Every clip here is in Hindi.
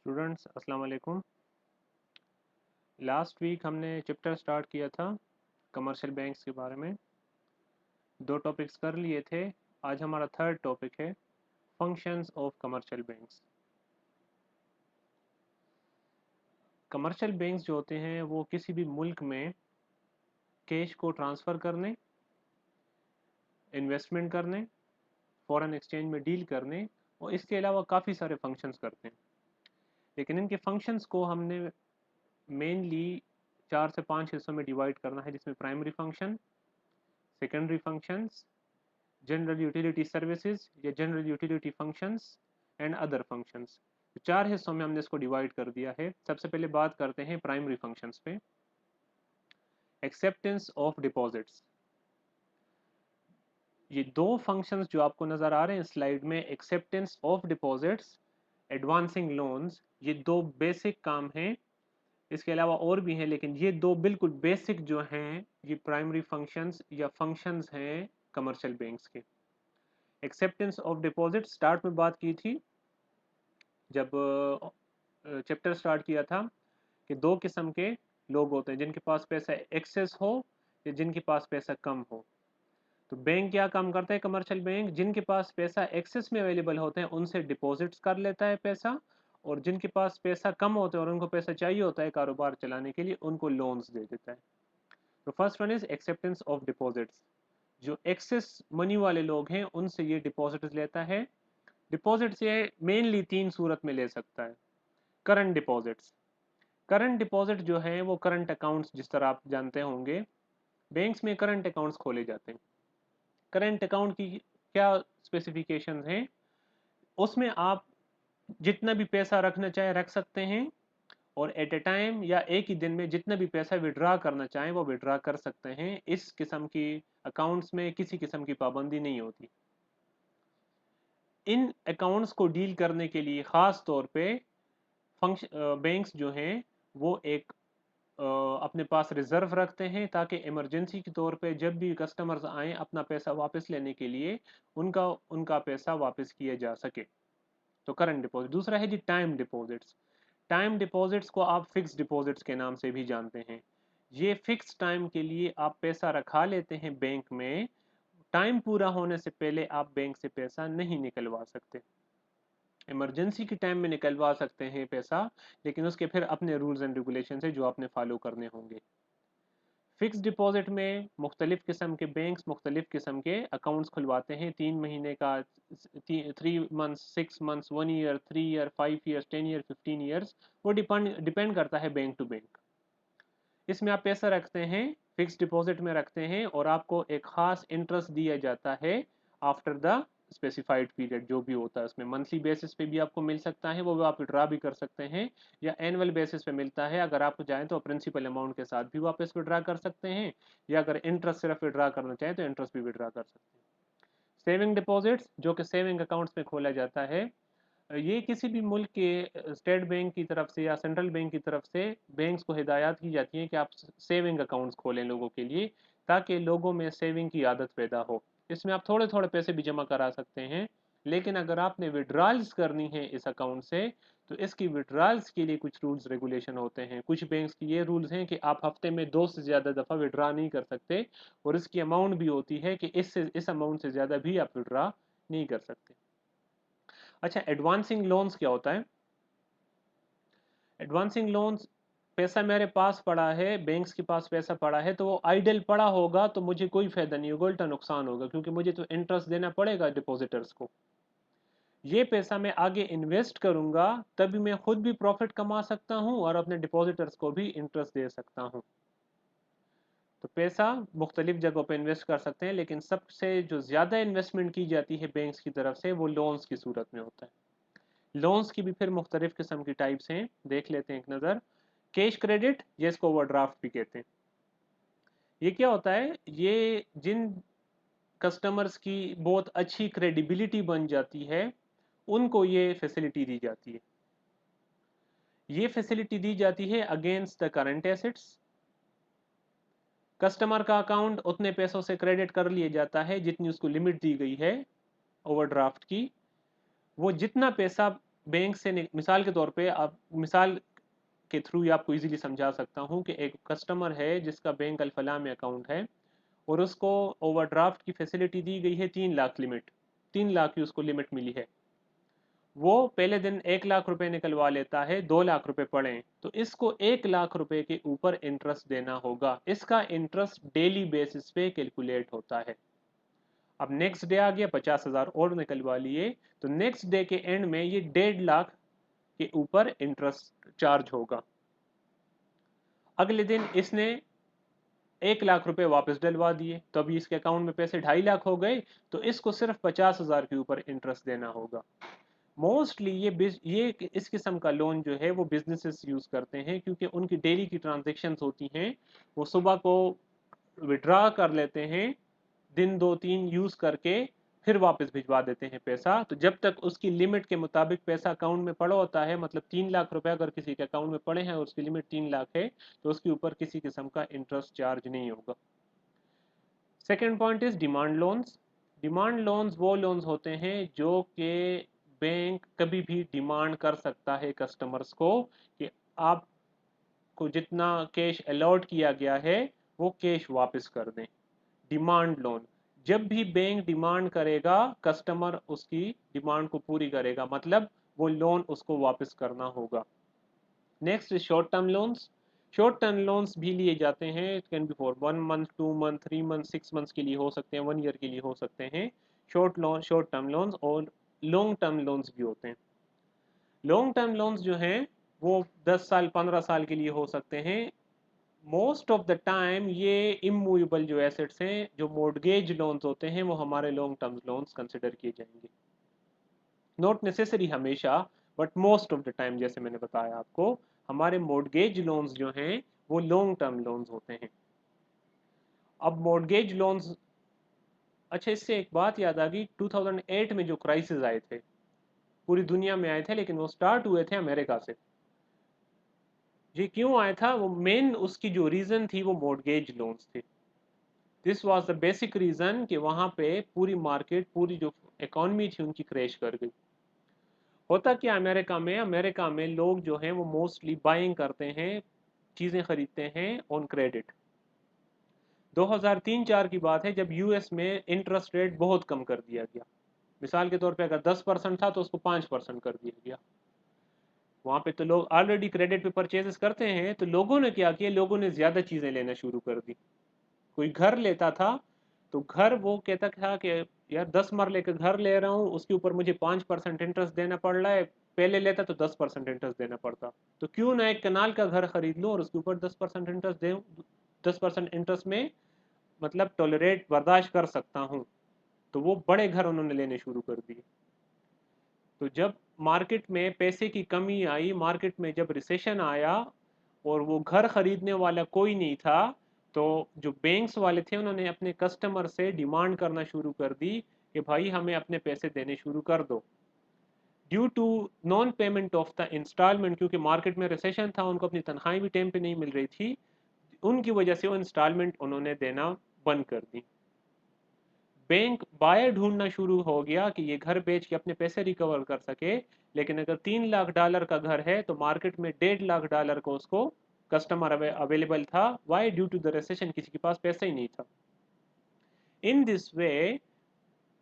स्टूडेंट्स अस्सलाम वालेकुम। लास्ट वीक हमने चैप्टर स्टार्ट किया था कमर्शियल बैंक्स के बारे में। दो टॉपिक्स कर लिए थे। आज हमारा थर्ड टॉपिक है functions of commercial banks. Commercial banks जो होते हैं वो किसी भी मुल्क में कैश को ट्रांसफ़र करने, इन्वेस्टमेंट करने, फॉरेन एक्सचेंज में डील करने और इसके अलावा काफ़ी सारे फंक्शंस करते हैं। लेकिन इनके फंक्शंस को हमने मेनली 4 से 5 हिस्सों में डिवाइड करना है, जिसमें primary function, secondary functions, general utility services या general utility functions and other functions. चार हिस्सों में हमने इसको डिवाइड कर दिया है। सबसे पहले बात करते हैं प्राइमरी फंक्शंस पे। Acceptance of deposits. ये दो फंक्शंस जो आपको नजर आ रहे हैं स्लाइड में, acceptance of deposits, advancing loans, ये दो बेसिक काम हैं। इसके अलावा और भी हैं, लेकिन ये दो बिल्कुल बेसिक जो हैं ये प्राइमरी फंक्शंस या फंक्शंस हैं कमर्शियल बैंक्स के। एक्सेप्टेंस ऑफ डिपॉजिट स्टार्ट में बात की थी जब चैप्टर स्टार्ट किया था कि दो किस्म के लोग होते हैं, जिनके पास पैसा एक्सेस हो या जिनके पास पैसा कम हो। तो बैंक क्या काम करता है, कमर्शियल बैंक जिनके पास पैसा एक्सेस में अवेलेबल होते हैं उनसे डिपॉजिट्स कर लेता है पैसा, और जिनके पास पैसा कम होता है और उनको पैसा चाहिए होता है कारोबार चलाने के लिए, उनको लोन्स दे देता है। तो first one is acceptance of deposits. जो एक्सेस मनी वाले लोग हैं उनसे ये डिपॉजिट्स लेता है। डिपॉजिट्स ये मेनली तीन सूरत में ले सकता है। करंट डिपॉजिट्स, करंट डिपॉजिट जो है वो करंट अकाउंट्स, जिस तरह आप जानते होंगे बैंक्स में करंट अकाउंट्स खोले जाते हैं। करंट अकाउंट की क्या स्पेसिफिकेशंस हैं, उसमें आप जितना भी पैसा रखना चाहे रख सकते हैं, और एट ए टाइम या एक ही दिन में जितना भी पैसा विड्रा करना चाहें वो विड्रा कर सकते हैं। इस किस्म की अकाउंट्स में किसी किस्म की पाबंदी नहीं होती। इन अकाउंट्स को डील करने के लिए ख़ास तौर पे बैंक्स जो हैं वो एक अपने पास रिजर्व रखते हैं, ताकि इमरजेंसी के तौर पे जब भी कस्टमर्स आए अपना पैसा वापस लेने के लिए उनका उनका पैसा वापस किया जा सके। तो करंट डिपॉजिट। दूसरा है जी टाइम डिपॉजिट्स। टाइम डिपॉजिट्स को आप फिक्स डिपॉजिट्स के नाम से भी जानते हैं। ये फिक्स टाइम के लिए आप पैसा रखा लेते हैं बैंक में। टाइम पूरा होने से पहले आप बैंक से पैसा नहीं निकलवा सकते। इमरजेंसी के टाइम में निकलवा सकते हैं पैसा, लेकिन उसके फिर अपने रूल्स एंड रेगुलेशन है जो आपने फॉलो करने होंगे। फिक्स डिपॉजिट में मुख्तलिफ किस्म के बैंक्स मुख्तलिफ किस्म के अकाउंट्स खुलवाते हैं। 3 महीने का, 3 months, 6 months, 1 year, 3 year, 5 years, 10 year, 15 years, वो डिपेंड करता है बैंक टू बैंक। इसमें आप पैसा रखते हैं, फिक्स डिपॉजिट में रखते हैं, और आपको एक खास इंटरेस्ट दिया जाता है आफ्टर द स्पेसिफाइड पीरियड। जो भी होता है उसमें मंथली बेसिस पे भी आपको मिल सकता है, वो आप विड्रा भी कर सकते हैं, या एनुअल बेसिस पे मिलता है। अगर आपको चाहें तो प्रिंसिपल अमाउंट के साथ भी वापस विड्रा कर सकते हैं, या अगर इंटरेस्ट सिर्फ विड्रा करना चाहें तो इंटरेस्ट भी विड्रा कर सकते हैं। सेविंग डिपॉजिट्स, जो कि सेविंग अकाउंट्स में खोला जाता है, ये किसी भी मुल्क के स्टेट बैंक की तरफ से या सेंट्रल बैंक की तरफ से बैंक्स को हिदायत की जाती है कि आप सेविंग अकाउंट्स खोलें लोगों के लिए, ताकि लोगों में सेविंग की आदत पैदा हो। इसमें आप थोड़े थोड़े पैसे भी जमा करा सकते हैं, लेकिन अगर आपने विड्रॉल्स करनी है इस अकाउंट से तो इसकी विड्रॉल्स के लिए कुछ रूल्स रेगुलेशन होते हैं। कुछ बैंक्स की ये रूल्स हैं कि आप हफ्ते में 2 से ज़्यादा दफ़ा विड्रा नहीं कर सकते, और इसकी अमाउंट भी होती है कि इस अमाउंट से ज़्यादा भी आप विड्रा नहीं कर सकते। अच्छा, एडवांसिंग लोन्स क्या होता है? एडवांसिंग लोन्स, पैसा मेरे पास पड़ा है, बैंक्स के पास पैसा पड़ा है, तो वो आइडल पड़ा होगा तो मुझे कोई फायदा नहीं होगा, उल्टा नुकसान होगा, क्योंकि मुझे तो इंटरेस्ट देना पड़ेगा डिपॉजिटर्स को। ये पैसा मैं आगे इन्वेस्ट करूंगा तभी मैं खुद भी प्रॉफिट कमा सकता हूं और अपने डिपॉजिटर्स को भी इंटरेस्ट दे सकता हूं। तो पैसा मुख्तलिफ जगहों पर इन्वेस्ट कर सकते हैं, लेकिन सबसे जो ज़्यादा इन्वेस्टमेंट की जाती है बैंक्स की तरफ से वो लोन्स की सूरत में होता है। लोन्स की भी फिर मुख्तलिफ किस्म की टाइप्स हैं, देख लेते हैं एक नज़र। कैश क्रेडिट, जिसको ओवरड्राफ्ट भी कहते हैं। ये क्या होता है, ये जिन कस्टमर्स की बहुत अच्छी क्रेडिबिलिटी बन जाती है उनको ये फैसिलिटी दी जाती है। ये फैसिलिटी दी जाती है against the current assets. Customer का अकाउंट उतने पैसों से क्रेडिट कर लिया जाता है जितनी उसको लिमिट दी गई है ओवरड्राफ्ट की। वो जितना पैसा बैंक से मिसाल के तौर पे आप मिसाल के थ्रू ही आपको इजीली समझा सकता हूँ कि एक कस्टमर है जिसका बैंक अल-फलाह में अकाउंट है और उसको ओवरड्राफ्ट की फैसिलिटी दी गई है 3 लाख लिमिट, 3 लाख की उसको लिमिट मिली है। वो पहले दिन 1 लाख रुपए निकलवा लेता है, 2 लाख रुपए पड़े तो इसको 1 लाख रुपए के ऊपर इंटरेस्ट देना होगा। इसका इंटरेस्ट डेली बेसिस पे कैलकुलेट होता है। अब नेक्स्ट डे आ गया, 50,000 और निकलवा लिए, तो नेक्स्ट डे के एंड में ये 1.5 लाख के ऊपर इंटरेस्ट चार्ज होगा। अगले दिन इसने 1 लाख रुपए वापस डलवा दिए तो अभी इसके अकाउंट में पैसे 2.5 लाख हो गए, तो इसको सिर्फ 50,000 के ऊपर इंटरेस्ट देना होगा। मोस्टली ये इस किस्म का लोन जो है वो बिजनेसेस यूज करते हैं, क्योंकि उनकी डेली की ट्रांजेक्शन्स होती हैं। वो सुबह को विड्रा कर लेते हैं, दिन 2-3 यूज करके फिर वापस भिजवा देते हैं पैसा। तो जब तक उसकी लिमिट के मुताबिक पैसा अकाउंट में पड़ा होता है, मतलब 3 लाख रुपए अगर किसी के अकाउंट में पड़े हैं और उसकी लिमिट 3 लाख है, तो उसके ऊपर किसी किस्म का इंटरेस्ट चार्ज नहीं होगा। Second point is demand loans. Demand loans वो लोन्स होते हैं जो कि बैंक कभी भी डिमांड कर सकता है कस्टमर्स को कि आपको जितना कैश अलॉट किया गया है वो कैश वापस कर दें। डिमांड लोन, जब भी बैंक डिमांड करेगा कस्टमर उसकी डिमांड को पूरी करेगा, मतलब वो लोन उसको वापस करना होगा। Next short term loans. Short term loans भी लिए जाते हैं, it can be for 1 month, 2 month, 3 month, 6 months के लिए हो सकते हैं, 1 ईयर के लिए हो सकते हैं। शॉर्ट टर्म लोन्स और लॉन्ग टर्म लोन्स भी होते हैं। लॉन्ग टर्म लोन्स जो हैं वो 10 साल 15 साल के लिए हो सकते हैं। मोस्ट ऑफ द टाइम ये इमूवेबल जो एसेट्स हैं, जो मॉर्गेज लोन्स होते हैं, वो हमारे लॉन्ग टर्म लोन्स कंसिडर किए जाएंगे। नॉट नेसेसरी हमेशा, but most of the time, जैसे मैंने बताया आपको, हमारे मॉर्गेज लोन्स जो हैं वो लॉन्ग टर्म लोन्स होते हैं। अब मॉर्गेज लोन्स, अच्छा इससे एक बात याद आ गई, 2008 में जो क्राइसिस आए थे पूरी दुनिया में आए थे, लेकिन वो स्टार्ट हुए थे अमेरिका से। ये क्यों आया था, वो मेन उसकी जो रीजन थी वो मॉर्गेज लोन्स थे। This was the basic reason कि वहां पे पूरी मार्केट, पूरी जो इकोनॉमी थी उनकी क्रैश कर गई। होता क्या अमेरिका में लोग जो हैं वो मोस्टली बाइंग करते हैं, चीज़ें खरीदते हैं ऑन क्रेडिट। 2003-4 की बात है जब यूएस में इंटरेस्ट रेट बहुत कम कर दिया गया। मिसाल के तौर पे अगर 10% था तो उसको 5% कर दिया गया। वहां पे तो लोग ऑलरेडी क्रेडिट पे परचेजेस करते हैं, तो लोगों ने क्या किया, लोगों ने ज्यादा चीजें लेना शुरू कर दी। कोई घर लेता था तो घर वो कहता था कि यार 10 मरले का घर ले रहा हूँ, उसके ऊपर मुझे 5% इंटरेस्ट देना पड़ रहा है, पहले लेता तो 10% इंटरेस्ट देना पड़ता, तो क्यों ना एक कनाल का घर खरीद लूँ और उसके ऊपर 10% इंटरेस्ट दे। 10% इंटरेस्ट में मतलब टॉलरेट बर्दाश्त कर सकता हूँ, तो वो बड़े घर उन्होंने लेने शुरू कर दिए। तो जब मार्केट में पैसे की कमी आई, मार्केट में जब रिसेशन आया और वो घर खरीदने वाला कोई नहीं था, तो जो बैंक्स वाले थे उन्होंने अपने कस्टमर से डिमांड करना शुरू कर दी कि भाई हमें अपने पैसे देने शुरू कर दो। Due to non payment of the installment, क्योंकि मार्केट में रिसेशन था, उनको अपनी तनख्वाही भी टाइम पे नहीं मिल रही थी, उनकी वजह से वो इंस्टॉलमेंट उन्होंने देना बंद कर दी। बैंक बायर ढूंढना शुरू हो गया कि ये घर बेच के अपने पैसे रिकवर कर सके। लेकिन अगर $3 लाख का घर है तो मार्केट में $1.5 लाख को उसको कस्टमर अवेलेबल था। Why? Due to the recession, किसी के पास पैसा ही नहीं था। इन दिस वे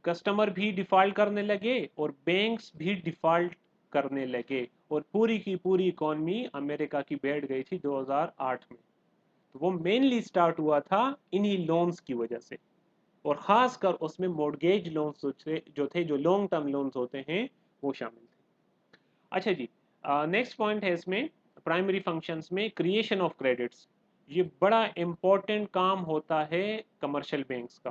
कस्टमर भी डिफॉल्ट करने लगे और बैंक्स भी डिफॉल्ट करने लगे, और पूरी की पूरी इकॉनमी अमेरिका की बैठ गई थी 2008 में। तो वो मेनली स्टार्ट हुआ था इन्हीं लोन्स की वजह से, और खासकर उसमें मॉर्गेज लोन्स जो लॉन्ग टर्म लोन्स होते हैं वो शामिल थे। अच्छा जी, नेक्स्ट पॉइंट है इसमें प्राइमरी फंक्शंस में क्रिएशन ऑफ क्रेडिट्स। ये बड़ा इंपॉर्टेंट काम होता है कमर्शियल बैंक्स का,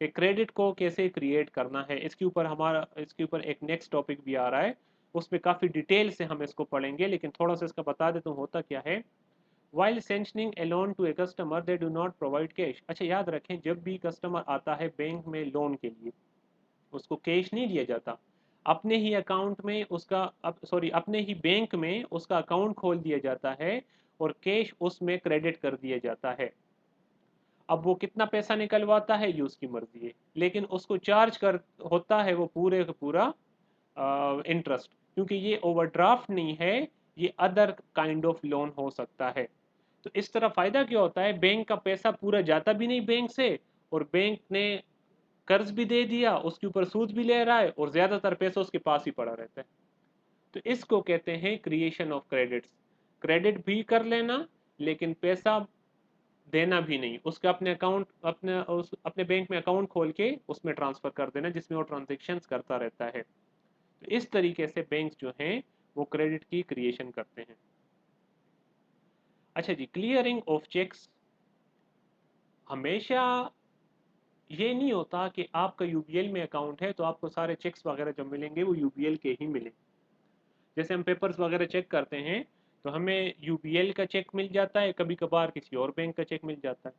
कि क्रेडिट को कैसे क्रिएट करना है। इसके ऊपर एक नेक्स्ट टॉपिक भी आ रहा है, उस पर काफ़ी डिटेल से हम इसको पढ़ेंगे, लेकिन थोड़ा सा इसका बता देता हूँ होता क्या है। While sanctioning a loan to a customer, they do not provide cash। अच्छा याद रखें, जब भी कस्टमर आता है बैंक में लोन के लिए, उसको कैश नहीं दिया जाता। अपने ही अकाउंट में उसका अपने ही बैंक में उसका अकाउंट खोल दिया जाता है और कैश उसमें क्रेडिट कर दिया जाता है। अब वो कितना पैसा निकलवाता है ये उसकी मर्जी है, लेकिन उसको चार्ज कर होता है वो पूरे का पूरा इंटरेस्ट। क्योंकि ये ओवरड्राफ्ट नहीं है, ये अदर काइंड ऑफ लोन हो सकता है। तो इस तरह फायदा क्या होता है, बैंक का पैसा पूरा जाता भी नहीं बैंक से, और बैंक ने कर्ज भी दे दिया, उसके ऊपर सूद भी ले रहा है, और ज्यादातर पैसा उसके पास ही पड़ा रहता है। तो इसको कहते हैं क्रिएशन ऑफ क्रेडिट्स। क्रेडिट भी कर लेना, लेकिन पैसा देना भी नहीं, उसका अपने अकाउंट अपने बैंक में अकाउंट खोल के उसमें ट्रांसफर कर देना, जिसमें वो ट्रांजेक्शन्स करता रहता है। तो इस तरीके से बैंक्स जो हैं वो क्रेडिट की क्रिएशन करते हैं। अच्छा जी, क्लियरिंग ऑफ चेक्स हमेशा ये नहीं होता कि आपका यूबीएल में अकाउंट है तो आपको सारे चेक्स वगैरह जो मिलेंगे वो यूबीएल के ही मिले। जैसे हम पेपर्स वगैरह चेक करते हैं तो हमें यूबीएल का चेक मिल जाता है, कभी कभार किसी और बैंक का चेक मिल जाता है।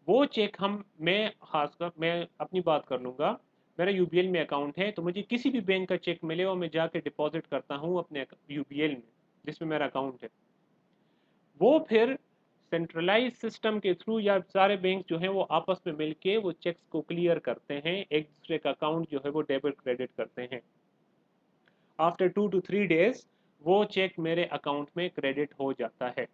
वो चेक मैं खासकर मैं अपनी बात कर लूँगा। मेरा यूबीएल में अकाउंट है तो मुझे किसी भी बैंक का चेक मिले और मैं जाके डिपॉजिट करता हूँ अपने यूबीएल में, जिसमें मेरा अकाउंट है। वो फिर सेंट्रलाइज सिस्टम के थ्रू या सारे बैंक जो हैं वो आपस में मिलके वो चेक्स को क्लियर करते हैं, एक दूसरे का अकाउंट जो है वो डेबिट क्रेडिट करते हैं। आफ्टर 2 to 3 days वो चेक मेरे अकाउंट में क्रेडिट हो जाता है।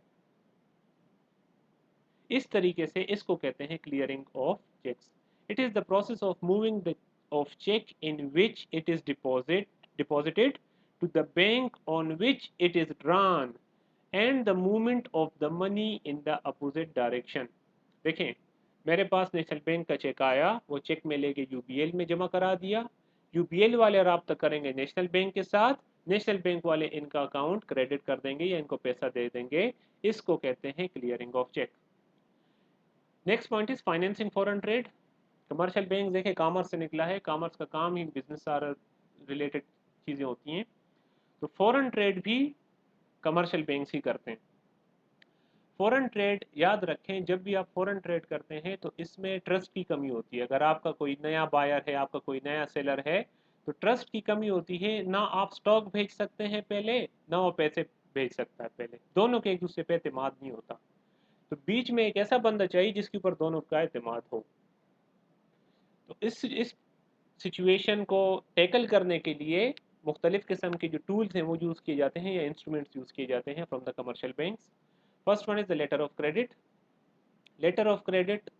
इस तरीके से इसको कहते हैं clearing of cheques. It is the process of moving the of cheque in which it is deposited to the bank on which it is drawn and the movement of the money in the opposite direction. देखें, मेरे पास नेशनल बैंक का चेक आया, वो चेक में लेके यूबीएल में जमा करा दिया, यूबीएल वाले रब्ता करेंगे नेशनल बैंक के साथ, नेशनल बैंक वाले इनका अकाउंट क्रेडिट कर देंगे या इनको पैसा दे देंगे। इसको कहते हैं clearing of cheque. Next point is financing foreign trade. Commercial bank देखें कॉमर्स से निकला है, कॉमर्स का काम ही बिजनेस सारा रिलेटेड चीज़ें होती हैं। तो फॉरेन ट्रेड भी कमर्शियल बैंक्स ही करते हैं। फॉरेन ट्रेड याद रखें, जब भी आप फॉरेन ट्रेड करते हैं तो इसमें ट्रस्ट की कमी होती है। अगर आपका कोई नया बायर है, आपका कोई नया सेलर है, तो ट्रस्ट की कमी होती है। ना आप स्टॉक भेज सकते हैं पहले, ना वो पैसे भेज सकता है पहले, दोनों के एक दूसरे पे एतमाद नहीं होता। तो बीच में एक ऐसा बंदा चाहिए जिसके ऊपर दोनों का एतमाद हो। तो इस सिचुएशन को टैकल करने के लिए मुख्तलिफ किस्म के जो टूल्स हैं वो यूज़ किए जाते हैं या इंस्ट्रूमेंट्स यूज़ किए जाते हैं from the commercial banks. First one is the letter of credit. Letter of credit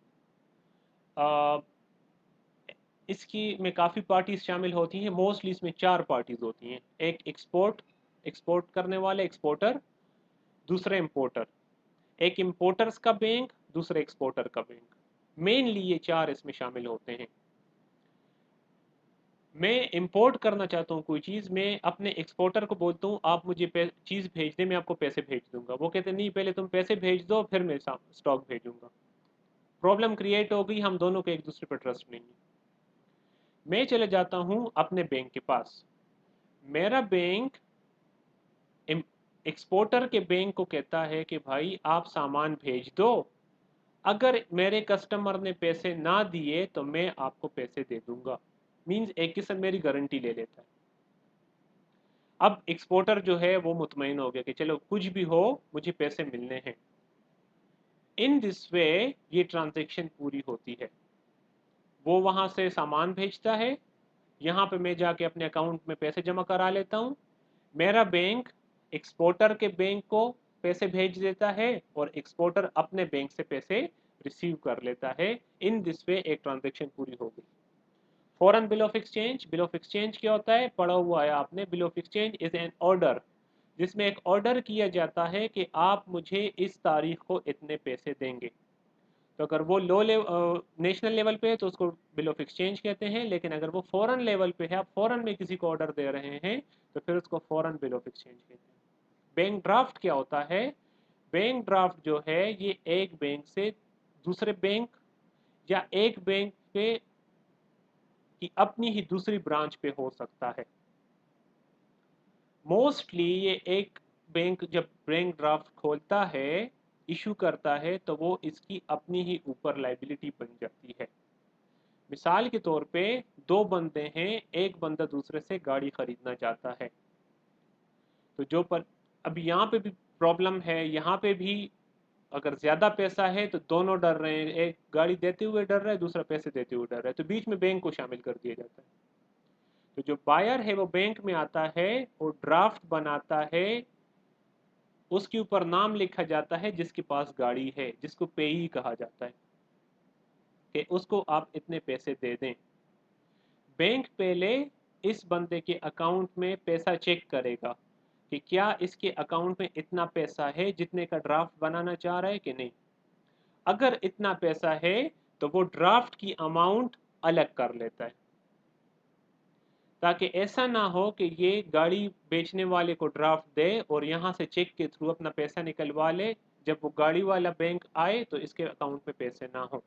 इसकी में काफ़ी पार्टीज शामिल होती हैं। मोस्टली इसमें 4 पार्टीज होती हैं। एक एक्सपोर्ट करने वाले एक्सपोर्टर, दूसरा इंपोर्टर, एक इंपोर्टर्स का बैंक, दूसरा एक्सपोर्टर का बैंक। मेनली ये 4 इसमें शामिल होते हैं। मैं इंपोर्ट करना चाहता हूँ कोई चीज़, मैं अपने एक्सपोर्टर को बोलता हूँ आप मुझे चीज़ भेज दें, मैं आपको पैसे भेज दूंगा। वो कहते नहीं, पहले तुम पैसे भेज दो फिर मैं स्टॉक भेजूंगा। प्रॉब्लम क्रिएट हो गई, हम दोनों को एक दूसरे पर ट्रस्ट नहीं है। मैं चले जाता हूँ अपने बैंक के पास, मेरा बैंक एक्सपोर्टर के बैंक को कहता है कि भाई आप सामान भेज दो, अगर मेरे कस्टमर ने पैसे ना दिए तो मैं आपको पैसे दे दूंगा। मींस एक किस्म मेरी गारंटी ले लेता है। अब एक्सपोर्टर जो है वो मुतमईन हो गया कि चलो कुछ भी हो मुझे पैसे मिलने हैं। इन दिस वे ये ट्रांजैक्शन पूरी होती है। वो वहां से सामान भेजता है, यहाँ पे मैं जाके अपने अकाउंट में पैसे जमा करा लेता हूँ। मेरा बैंक एक्सपोर्टर के बैंक को पैसे भेज देता है और एक्सपोर्टर अपने बैंक से पैसे रिसीव कर लेता है। इन दिस वे एक ट्रांजैक्शन पूरी हो गई। Foreign bill of exchange. Bill of exchange क्या होता है, पढ़ा हुआ है आपने। Bill of exchange is an order, जिसमें एक ऑर्डर किया जाता है कि आप मुझे इस तारीख को इतने पैसे देंगे। तो अगर वो लो लेवल नेशनल लेवल पे है तो उसको बिल ऑफ एक्सचेंज कहते हैं, लेकिन अगर वो फॉरेन लेवल पे है, आप फॉरेन में किसी को ऑर्डर दे रहे हैं, तो फिर उसको फॉरेन बिल ऑफ एक्सचेंज कहते हैं। बैंक ड्राफ्ट क्या होता है, बैंक ड्राफ्ट जो है ये एक बैंक से दूसरे बैंक या एक बैंक पे की अपनी ही दूसरी ब्रांच पे हो सकता है। मोस्टली ये एक बैंक जब बैंक ड्राफ्ट खोलता है, इशू करता है, तो वो इसकी अपनी ही ऊपर लाइबिलिटी बन जाती है। मिसाल के तौर पे 2 बंदे हैं, एक बंदा दूसरे से गाड़ी खरीदना चाहता है, तो जो पर अब यहाँ पे भी प्रॉब्लम है। यहाँ पे भी अगर ज्यादा पैसा है तो दोनों डर रहे हैं, एक गाड़ी देते हुए डर रहा है, दूसरा पैसे देते हुए डर रहा है, तो बीच में बैंक को शामिल कर दिया जाता है। तो जो बायर है वो बैंक में आता है और ड्राफ्ट बनाता है, उसके ऊपर नाम लिखा जाता है जिसके पास गाड़ी है, जिसको पेई कहा जाता है, कि उसको आप इतने पैसे दे दें। बैंक पहले इस बंदे के अकाउंट में पैसा चेक करेगा कि क्या इसके अकाउंट में इतना पैसा है जितने का ड्राफ्ट बनाना चाह रहा है कि नहीं। अगर इतना पैसा है तो वो ड्राफ्ट की अमाउंट अलग कर लेता है, ताकि ऐसा ना हो कि ये गाड़ी बेचने वाले को ड्राफ्ट दे और यहाँ से चेक के थ्रू अपना पैसा निकलवा ले, जब वो गाड़ी वाला बैंक आए तो इसके अकाउंट में पैसे ना हो।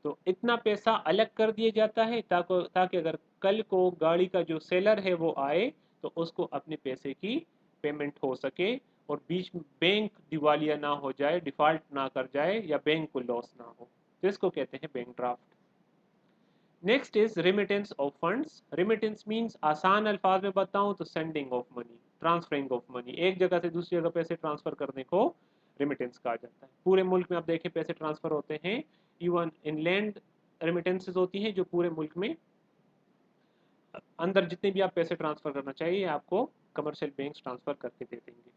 तो इतना पैसा अलग कर दिया जाता है ताकि अगर कल को गाड़ी का जो सेलर है वो आए तो उसको अपने पैसे की पेमेंट हो सके और बीच में बैंक दिवालिया ना हो जाए, डिफॉल्ट ना कर जाए या बैंक को लॉस ना हो। तो इसको कहते हैं bank draft. Next is remittance of funds. Remittance means आसान अल्फाज में बताऊं तो sending of money, transferring of money, एक जगह से दूसरी जगह पैसे ट्रांसफर करने को रेमिटेंस कहा जाता है। पूरे मुल्क में आप देखें पैसे ट्रांसफर होते हैं। इवन इनलैंड रेमिटेंसेज होती हैं जो पूरे मुल्क में अंदर जितने भी आप पैसे ट्रांसफर करना चाहिए आपको कमर्शियल बैंक ट्रांसफर करके दे देंगे।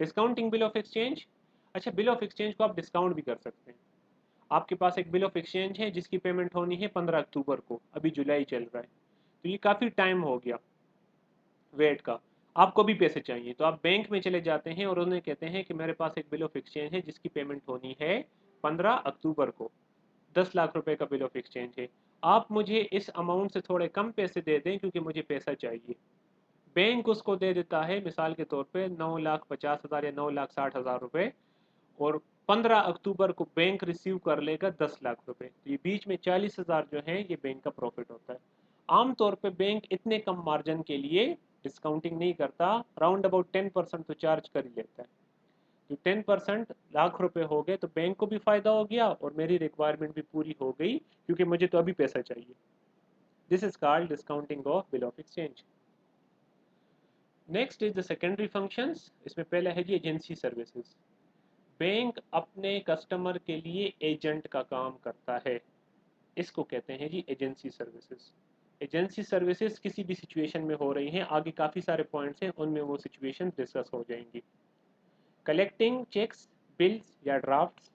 Discounting bill of exchange. अच्छा, बिल ऑफ एक्सचेंज को आप डिस्काउंट भी कर सकते हैं। आपके पास एक बिल ऑफ एक्सचेंज है जिसकी पेमेंट होनी है 15 अक्टूबर को, अभी जुलाई चल रहा है, तो ये काफ़ी टाइम हो गया वेट का, आपको भी पैसे चाहिए, तो आप बैंक में चले जाते हैं और उन्हें कहते हैं कि मेरे पास एक बिल ऑफ एक्सचेंज है जिसकी पेमेंट होनी है 15 अक्टूबर को, 10 लाख रुपए का बिल ऑफ एक्सचेंज है, आप मुझे इस अमाउंट से थोड़े कम पैसे दे दें क्योंकि मुझे पैसा चाहिए। बैंक उसको दे देता है मिसाल के तौर पे 9,50,000 या 9,60,000 रुपए, और 15 अक्टूबर को बैंक रिसीव कर लेगा 10 लाख रुपए, तो ये बीच में 40,000 जो है ये बैंक का प्रॉफिट होता है। आमतौर पे बैंक इतने कम मार्जिन के लिए डिस्काउंटिंग नहीं करता, राउंड अबाउट 10% तो चार्ज कर ही लेता है। जो 10% लाख रुपए हो गए तो बैंक को भी फायदा हो गया और मेरी रिक्वायरमेंट भी पूरी हो गई क्योंकि मुझे तो अभी पैसा चाहिए। This is called discounting of bill of exchange. Next is the secondary functions. इसमें पहला है जी एजेंसी सर्विसेज। बैंक अपने कस्टमर के लिए एजेंट का काम करता है, इसको कहते हैं जी एजेंसी सर्विसेज। एजेंसी सर्विसेज किसी भी सिचुएशन में हो रही हैं, आगे काफ़ी सारे पॉइंट्स हैं उनमें वो सिचुएशन डिस्कस हो जाएंगी। कलेक्टिंग चेक्स, बिल्स या ड्राफ्ट्स।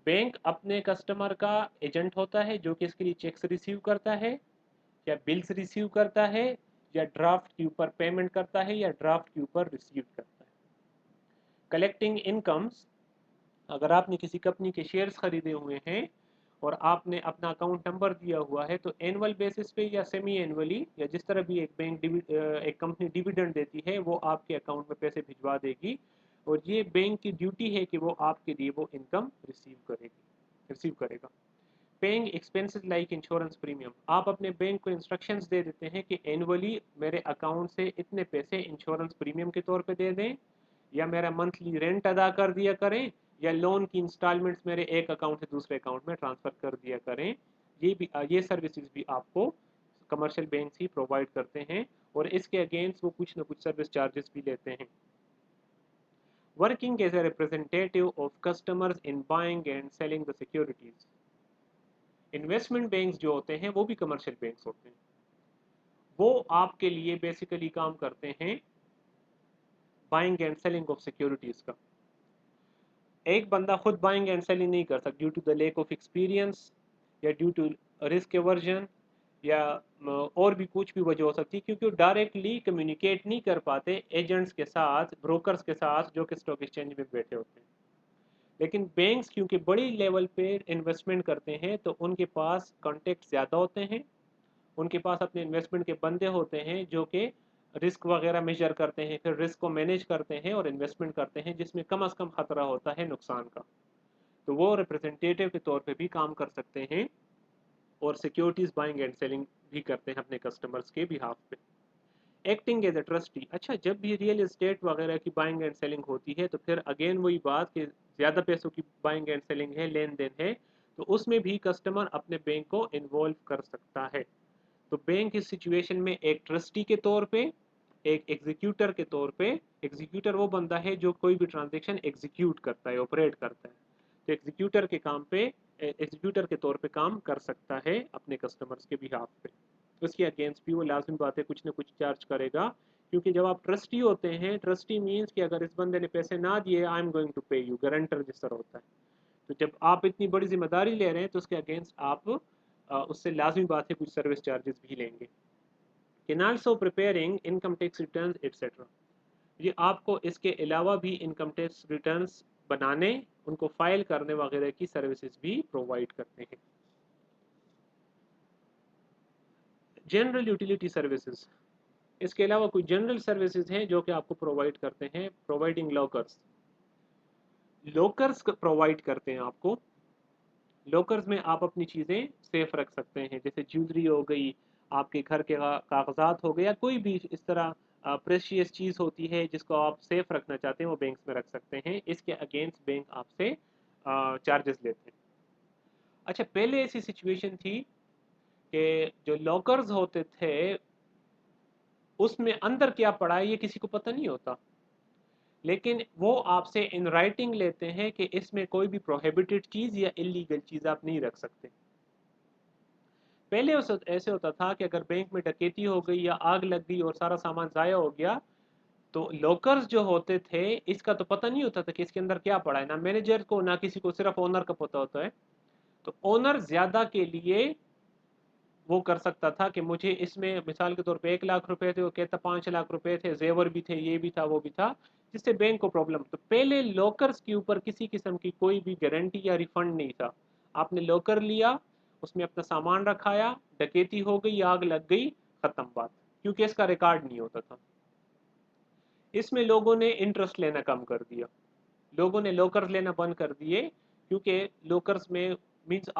बैंक अपने कस्टमर का एजेंट होता है जो कि इसके लिए चेक्स रिसीव करता है या बिल्स रिसीव करता है या ड्राफ्ट के ऊपर पेमेंट करता है या ड्राफ्ट के ऊपर रिसीव करता है। कलेक्टिंग इनकम्स, अगर आपने किसी कंपनी के शेयर्स खरीदे हुए हैं और आपने अपना अकाउंट नंबर दिया हुआ है तो एनुअल बेसिस पे या सेमी एनुअली या जिस तरह भी एक कंपनी डिविडेंड देती है वो आपके अकाउंट में पैसे भिजवा देगी, और ये बैंक की ड्यूटी है कि वो आपके लिए वो इनकम रिसीव करेगा। Paying expenses like insurance premium, आप अपने बैंक को इंस्ट्रक्शंस दे देते हैं कि एनुअली मेरे अकाउंट से इतने पैसे इंश्योरेंस प्रीमियम के तौर पे दे दें, या मेरा मंथली रेंट अदा कर दिया करें, या लोन की इंस्टॉलमेंट्स मेरे एक अकाउंट से दूसरे अकाउंट में ट्रांसफ़र कर दिया करें। ये सर्विसेज भी आपको कमर्शियल बैंक ही प्रोवाइड करते हैं और इसके अगेंस्ट वो कुछ ना कुछ सर्विस चार्जेस भी लेते हैं। Working as a representative of customers in buying and selling the securities. Investment banks जो होते हैं वो भी कमर्शियल बैंक्स होते हैं, वो आपके लिए बेसिकली काम करते हैं buying and selling of securities का। एक बंदा खुद बाइंग एंड सेलिंग नहीं कर सकता due to the lack of experience या ड्यू टू रिस्क एवर्जन या और भी कुछ भी वजह हो सकती है, क्योंकि वो डायरेक्टली कम्युनिकेट नहीं कर पाते एजेंट्स के साथ, ब्रोकर्स के साथ जो कि स्टॉक एक्सचेंज में बैठे होते हैं। लेकिन बैंक्स क्योंकि बड़ी लेवल पे इन्वेस्टमेंट करते हैं तो उनके पास कॉन्टेक्ट ज़्यादा होते हैं, उनके पास अपने इन्वेस्टमेंट के बंदे होते हैं जो कि रिस्क वगैरह मेजर करते हैं, फिर रिस्क को मैनेज करते हैं और इन्वेस्टमेंट करते हैं जिसमें कम अज़ कम खतरा होता है नुकसान का। तो वो रिप्रेजेंटेटिव के तौर पे भी काम कर सकते हैं और सिक्योरिटीज बाइंग एंड सेलिंग भी करते हैं अपने कस्टमर्स के बिहाफ पे। एक्टिंग एज ए ट्रस्टी, अच्छा जब भी रियल एस्टेट वगैरह की बाइंग एंड सेलिंग होती है तो फिर अगेन वही बात कि ज़्यादा पैसों की बाइंग एंड सेलिंग है, लेन देन है, तो उसमें भी कस्टमर अपने बैंक को इन्वॉल्व कर सकता है। तो बैंक इस सिचुएशन में एक ट्रस्टी के तौर पे, एक एग्जीक्यूटर के तौर पे, एग्जीक्यूटर वो बंदा है जो कोई भी ट्रांजेक्शन एग्जीक्यूट करता है, ऑपरेट करता है, तो एग्जीक्यूटर के तौर पे काम कर सकता है अपने कस्टमर्स के बिहाफ पे। उसके अगेंस्ट भी वो लाजमी बात है कुछ ना कुछ चार्ज करेगा, क्योंकि जब आप ट्रस्टी होते हैं, ट्रस्टी मीन्स कि अगर इस बंदे ने पैसे ना दिए, आई एम गोइंग टू पे यू, गारंटर जिस तरह होता है। तो जब आप इतनी बड़ी जिम्मेदारी ले रहे हैं तो उसके अगेंस्ट आप उससे लाजमी बात है कुछ सर्विस चार्जेस भी लेंगे। Can also preparing income tax return etcetera, ये आपको इसके अलावा भी इनकम टैक्स रिटर्न्स बनाने, उनको फाइल करने वगैरह की सर्विसेज भी प्रोवाइड करते हैं। जनरल यूटिलिटी सर्विसेज, इसके अलावा कोई जनरल सर्विसेज हैं जो कि आपको प्रोवाइड करते हैं। प्रोवाइडिंग लॉकर्स, लॉकर्स प्रोवाइड करते हैं आपको। लॉकर्स में आप अपनी चीज़ें सेफ रख सकते हैं, जैसे ज्वेलरी हो गई, आपके घर के कागजात हो गए, या कोई भी इस तरह प्रेशियस चीज़ होती है जिसको आप सेफ रखना चाहते हैं, वो बैंक्स में रख सकते हैं। इसके अगेंस्ट बैंक आपसे चार्जेस लेते हैं। अच्छा, पहले ऐसी सिचुएशन थी कि जो लॉकर्स होते थे उसमें अंदर क्या पड़ा है ये किसी को पता नहीं होता, लेकिन वो आपसे इन राइटिंग लेते हैं कि इसमें कोई भी प्रोहिबिटेड चीज़ या इलीगल चीज़ आप नहीं रख सकते। पहले ऐसे होता था कि अगर बैंक में डकैती हो गई या आग लग गई और सारा सामान ज़ाया हो गया, तो लॉकर्स जो होते थे इसका तो पता नहीं होता था कि इसके अंदर क्या पड़ा है, ना मैनेजर को ना किसी को, सिर्फ ओनर का पता होता है। तो ओनर ज़्यादा के लिए वो कर सकता था कि मुझे इसमें मिसाल के तौर पे 1 लाख रुपए थे, वो कहता 5 लाख रुपए थे, जेवर भी थे, ये भी था, वो भी था, जिससे बैंक को प्रॉब्लम। तो पहले लॉकर्स के ऊपर किसी किस्म की कोई भी गारंटी या रिफंड नहीं था। आपने लॉकर लिया, उसमें अपना सामान रखाया, डकैती हो गई, आग लग गई, खत्म बात, क्योंकि इसका रिकॉर्ड नहीं होता था। इसमें लोगों ने इंटरेस्ट लेना कम कर दिया, लोगों ने लॉकर्स लेना बंद कर दिए, क्योंकि लॉकर्स में मीन्स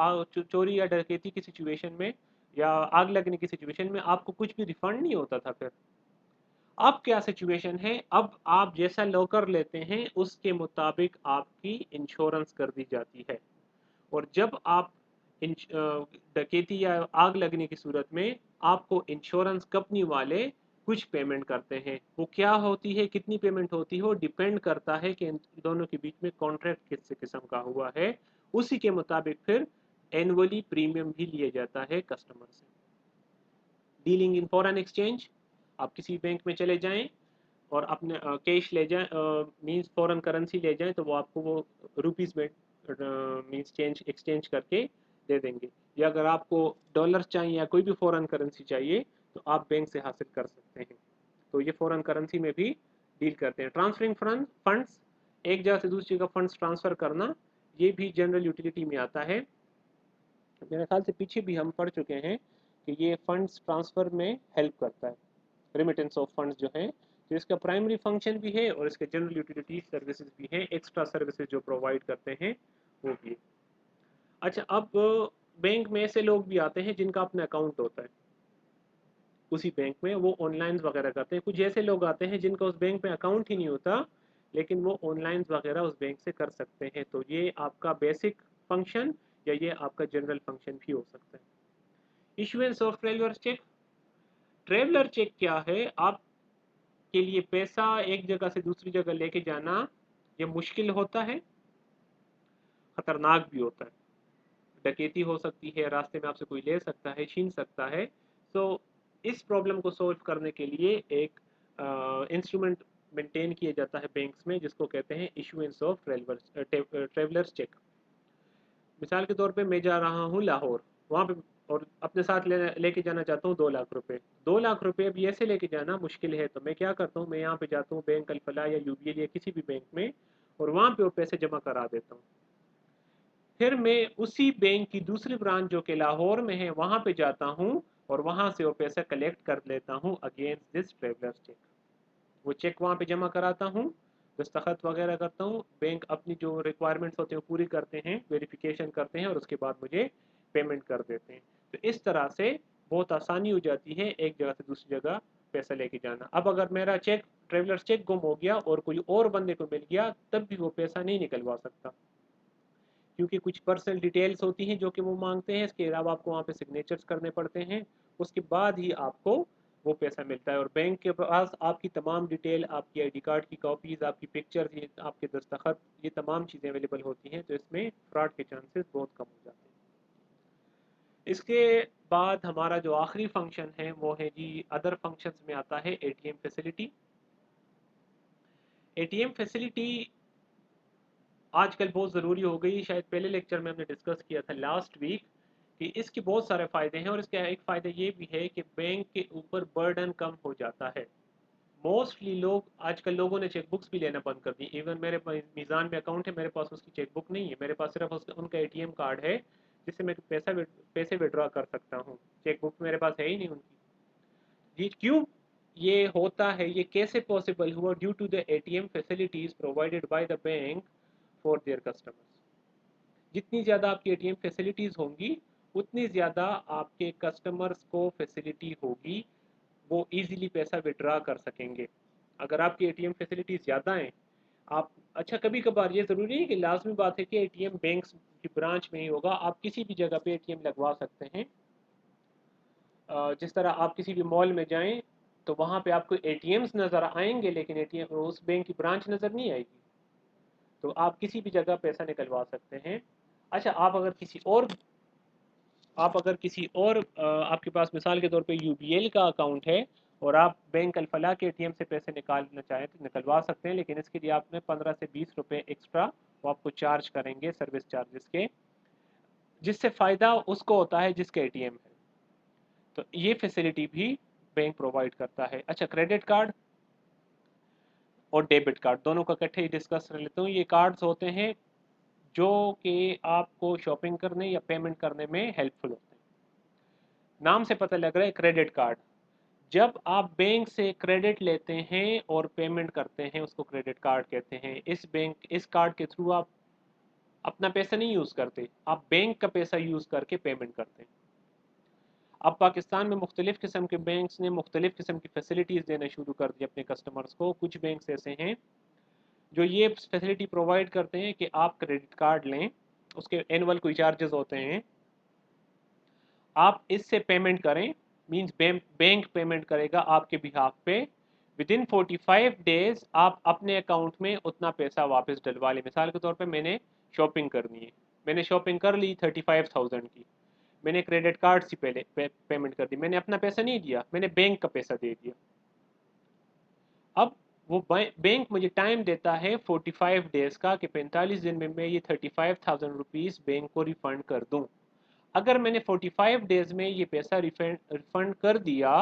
चोरी या डकैती की सिचुएशन में या आग लगने की सिचुएशन में आपको कुछ भी रिफंड नहीं होता था फिर। अब क्या सिचुएशन है, अब आप जैसा लॉकर लेते हैं उसके मुताबिक आपकी इंश्योरेंस कर दी जाती है। और जब आप डकैती या आग लगने की सूरत में आपको इंश्योरेंस कंपनी वाले कुछ पेमेंट करते हैं, वो क्या होती है, कितनी पेमेंट होती है, वो डिपेंड करता है कि इन दोनों के बीच में कॉन्ट्रैक्ट किस किस्म का हुआ है। उसी के मुताबिक फिर एनुअली प्रीमियम भी लिया जाता है कस्टमर से। डीलिंग इन फॉरेन एक्सचेंज, आप किसी बैंक में चले जाएं और अपने कैश ले जाएं, मींस फॉरेन करेंसी ले जाएं, तो वो आपको वो रुपीस में मींस चेंज एक्सचेंज करके दे देंगे। या अगर आपको डॉलर्स चाहिए या कोई भी फॉरेन करेंसी चाहिए तो आप बैंक से हासिल कर सकते हैं। तो ये फॉरेन करेंसी में भी डील करते हैं। ट्रांसफरिंग फंड्स, एक जगह से दूसरी जगह फंड्स ट्रांसफर करना, ये भी जनरल यूटिलिटी में आता है। मेरे ख्याल से पीछे भी हम पढ़ चुके हैं कि ये फंड्स ट्रांसफर में हेल्प करता है, रेमिटेंस ऑफ फंड्स जो है। तो इसका प्राइमरी फंक्शन भी है और इसके जनरल यूटिलिटी सर्विसेज भी हैं, एक्स्ट्रा सर्विसेज जो प्रोवाइड करते हैं वो भी। अच्छा, अब बैंक में ऐसे लोग भी आते हैं जिनका अपना अकाउंट होता है उसी बैंक में, वो ऑनलाइन वगैरह करते हैं। कुछ ऐसे लोग आते हैं जिनका उस बैंक में अकाउंट ही नहीं होता, लेकिन वो ऑनलाइन वगैरह उस बैंक से कर सकते हैं। तो ये आपका बेसिक फंक्शन या ये आपका जनरल फंक्शन भी हो सकता है। Issuance of traveller cheque, traveller cheque क्या है, आपके लिए पैसा एक जगह से दूसरी जगह लेके जाना ये मुश्किल होता है, खतरनाक भी होता है। डकैती हो सकती है, रास्ते में आपसे कोई ले सकता है, छीन सकता है। तो इस प्रॉब्लम को सॉल्व करने के लिए एक इंस्ट्रूमेंट मेंटेन किया जाता है बैंक्स में, जिसको कहते हैं इशुएंस ऑफ ट्रेवलर्स चेक। मिसाल के तौर पे मैं जा रहा हूँ लाहौर, वहाँ पे, और अपने साथ लेके जाना चाहता हूँ 2 लाख रुपए। 2 लाख रुपए अब ऐसे लेके जाना मुश्किल है, तो मैं क्या करता हूँ, मैं यहाँ पे जाता हूँ बैंक अल या यूबीएल या किसी भी बैंक में, और वहाँ पे वो पैसे जमा करा देता हूँ। फिर मैं उसी बैंक की दूसरी ब्रांच जो कि लाहौर में है वहाँ पे जाता हूँ और वहाँ से वो पैसा कलेक्ट कर लेता हूँ अगेंस्ट दिस ट्रेवलर चेक। वो चेक वहाँ पे जमा कराता हूँ, दस्तखत वगैरह करता हूँ, बैंक अपनी जो रिक्वायरमेंट्स होते हैं वो पूरी करते हैं, वेरिफिकेशन करते हैं और उसके बाद मुझे पेमेंट कर देते हैं। तो इस तरह से बहुत आसानी हो जाती है एक जगह से दूसरी जगह पैसा लेके जाना। अब अगर मेरा चेक, ट्रेवलर चेक गुम हो गया और कोई और बंदे को मिल गया, तब भी वो पैसा नहीं निकलवा सकता, क्योंकि कुछ पर्सनल डिटेल्स होती हैं जो कि वो मांगते हैं। इसके अलावा आपको वहाँ पे सिग्नेचर्स करने पड़ते हैं, उसके बाद ही आपको वो पैसा मिलता है। और बैंक के पास आपकी तमाम डिटेल, आपकी आईडी कार्ड की कॉपीज़, आपकी पिक्चर्स, ये आपके दस्तखत, ये तमाम चीज़ें अवेलेबल होती हैं, तो इसमें फ्रॉड के चांसेस बहुत कम हो जाते हैं। इसके बाद हमारा जो आखिरी फंक्शन है वो है जी, अदर फंक्शंस में आता है एटीएम फैसिलिटी। एटीएम फैसिलिटी आजकल बहुत ज़रूरी हो गई, शायद पहले लेक्चर में हमने डिस्कस किया था लास्ट वीक कि इसके बहुत सारे फ़ायदे हैं, और इसका एक फ़ायदा ये भी है कि बैंक के ऊपर बर्डन कम हो जाता है। मोस्टली लोग आजकल, लोगों ने चेकबुक्स भी लेना बंद कर दी। इवन मेरे मीज़ान में अकाउंट है, मेरे पास उसकी चेकबुक नहीं है, मेरे पास सिर्फ उनका एटीएम कार्ड है जिससे मैं पैसे विड्रॉ कर सकता हूँ। चेकबुक मेरे पास है ही नहीं उनकी। ये क्यों ये होता है, ये कैसे पॉसिबल हुआ? Due to the ATM facilities provided by the bank for their customers. जितनी ज़्यादा आपकी एटीएम फैसिलिटीज़ होंगी, उतनी ज़्यादा आपके कस्टमर्स को फैसिलिटी होगी, वो इजीली पैसा विड्रा कर सकेंगे। अगर आपकी एटीएम फैसिलिटीज़ ज़्यादा हैं, आप, अच्छा, कभी कभार ये ज़रूरी नहीं कि लाजमी बात है कि एटीएम बैंक्स की ब्रांच में ही होगा, आप किसी भी जगह पे एटीएम लगवा सकते हैं। जिस तरह आप किसी भी मॉल में जाएं तो वहाँ पे आपको एटीएम्स नज़र आएंगे, लेकिन एटीएम उस बैंक की ब्रांच नज़र नहीं आएगी। तो आप किसी भी जगह पैसा निकलवा सकते हैं। अच्छा, आपके पास मिसाल के तौर पे यूबीएल का अकाउंट है और आप बैंक अल-फलाह के एटीएम से पैसे निकालना चाहें तो निकलवा सकते हैं, लेकिन इसके लिए आपने 15 से 20 रुपए एक्स्ट्रा वो आपको चार्ज करेंगे सर्विस चार्जेस के, जिससे फ़ायदा उसको होता है जिसके एटीएम है। तो ये फैसिलिटी भी बैंक प्रोवाइड करता है। अच्छा, क्रेडिट कार्ड और डेबिट कार्ड दोनों का इकट्ठे ही डिस्कस कर लेता हूँ। ये कार्ड्स होते हैं जो कि आपको शॉपिंग करने या पेमेंट करने में हेल्पफुल होते हैं। नाम से पता लग रहा है क्रेडिट कार्ड। जब आप बैंक से क्रेडिट लेते हैं और पेमेंट करते हैं, उसको क्रेडिट कार्ड कहते हैं। इस कार्ड के थ्रू आप अपना पैसा नहीं यूज़ करते, आप बैंक का पैसा यूज़ करके पेमेंट करते हैं। अब पाकिस्तान में मुख्तलिफ़ किस्म के बैंक्स ने मुख्तलिफ़ किस्म की फैसिलिटीज़ देना शुरू कर दी अपने कस्टमर्स को। कुछ बैंक्स ऐसे हैं जो ये फैसिलिटी प्रोवाइड करते हैं कि आप क्रेडिट कार्ड लें, उसके एनुअल कोई चार्जेस होते हैं, आप इससे पेमेंट करें, मींस बैंक पेमेंट करेगा आपके बिहाफ पे। विद इन 45 डेज आप अपने अकाउंट में उतना पैसा वापस डलवा लें। मिसाल के तौर पे मैंने शॉपिंग करनी है, मैंने शॉपिंग कर ली 35,000 की, मैंने क्रेडिट कार्ड से पहले पेमेंट कर दी, मैंने अपना पैसा नहीं दिया, मैंने बैंक का पैसा दे दिया। अब वो बैंक मुझे टाइम देता है 45 डेज का कि 45 दिन में मैं ये 35,000 रुपीज़ बैंक को रिफंड कर दूं। अगर मैंने 45 डेज में ये पैसा रिफंड कर दिया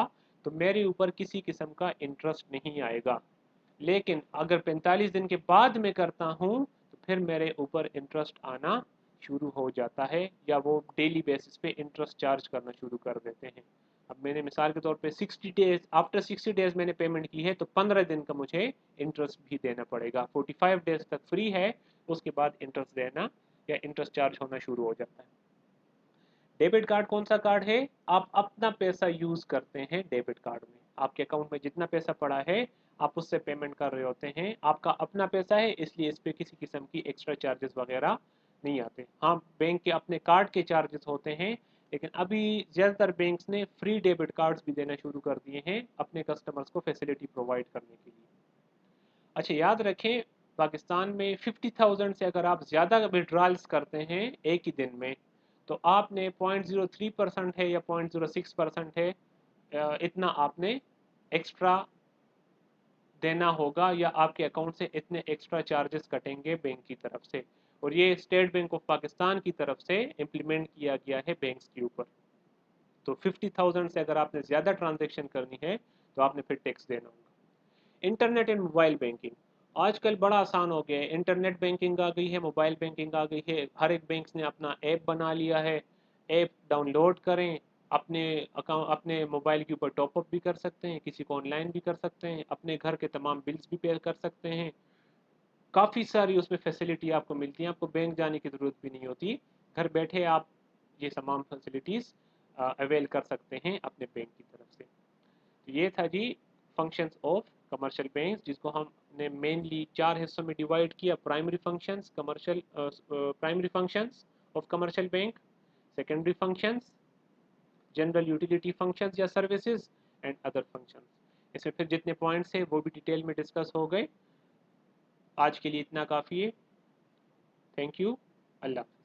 तो मेरे ऊपर किसी किस्म का इंटरेस्ट नहीं आएगा। लेकिन अगर 45 दिन के बाद मैं करता हूँ तो फिर मेरे ऊपर इंटरेस्ट आना शुरू हो जाता है, या वो डेली बेसिस पे इंटरेस्ट चार्ज करना शुरू कर देते हैं। अब मैंने मिसाल के तौर पे 60 डेज, आफ्टर 60 डेज मैंने पेमेंट की है तो 15 दिन का मुझे इंटरेस्ट भी देना पड़ेगा। 45 डेज तक फ्री है, उसके बाद इंटरेस्ट देना या इंटरेस्ट चार्ज होना शुरू हो जाता है। डेबिट कार्ड कौन सा कार्ड है? आप अपना पैसा यूज करते हैं डेबिट कार्ड में, आपके अकाउंट में जितना पैसा पड़ा है आप उससे पेमेंट कर रहे होते हैं, आपका अपना पैसा है, इसलिए इस पे किसी किस्म की एक्स्ट्रा चार्जेस वगैरह नहीं आते। हाँ, बैंक के अपने कार्ड के चार्जेस होते हैं, लेकिन अभी ज़्यादातर बैंक्स ने फ्री डेबिट कार्ड्स भी देना शुरू कर दिए हैं अपने कस्टमर्स को फैसिलिटी प्रोवाइड करने के लिए। अच्छा, याद रखें, पाकिस्तान में 50,000 से अगर आप ज़्यादा विड्रॉल्स करते हैं एक ही दिन में तो आपने 0.03% है या 0.06% है, इतना आपने एक्स्ट्रा देना होगा, या आपके अकाउंट से इतने एक्स्ट्रा चार्जेस कटेंगे बैंक की तरफ से। और ये स्टेट बैंक ऑफ पाकिस्तान की तरफ से इम्प्लीमेंट किया गया है बैंक्स के ऊपर। तो 50,000 से अगर आपने ज़्यादा ट्रांजेक्शन करनी है तो आपने फिर टैक्स देना होगा। इंटरनेट एंड मोबाइल बैंकिंग आजकल बड़ा आसान हो गया है। इंटरनेट बैंकिंग आ गई है, मोबाइल बैंकिंग आ गई है, हर एक बैंक ने अपना ऐप बना लिया है। ऐप डाउनलोड करें, अपने अकाउंट, अपने मोबाइल के ऊपर टॉपअप भी कर सकते हैं, किसी को ऑनलाइन भी कर सकते हैं, अपने घर के तमाम बिल्स भी पे कर सकते हैं। काफ़ी सारी उसमें फैसिलिटी आपको मिलती है, आपको बैंक जाने की ज़रूरत भी नहीं होती। घर बैठे आप ये तमाम फैसिलिटीज़ अवेल कर सकते हैं अपने बैंक की तरफ से। तो ये था जी फंक्शंस ऑफ कमर्शियल बैंक, जिसको हमने मेनली 4 हिस्सों में डिवाइड किया। Primary functions of commercial bank, secondary functions, general utility functions या सर्विसेज, एंड अदर फंक्शंस। इसमें फिर जितने पॉइंट्स हैं वो भी डिटेल में डिस्कस हो गए। आज के लिए इतना काफ़ी है। Thank you. अल्लाह।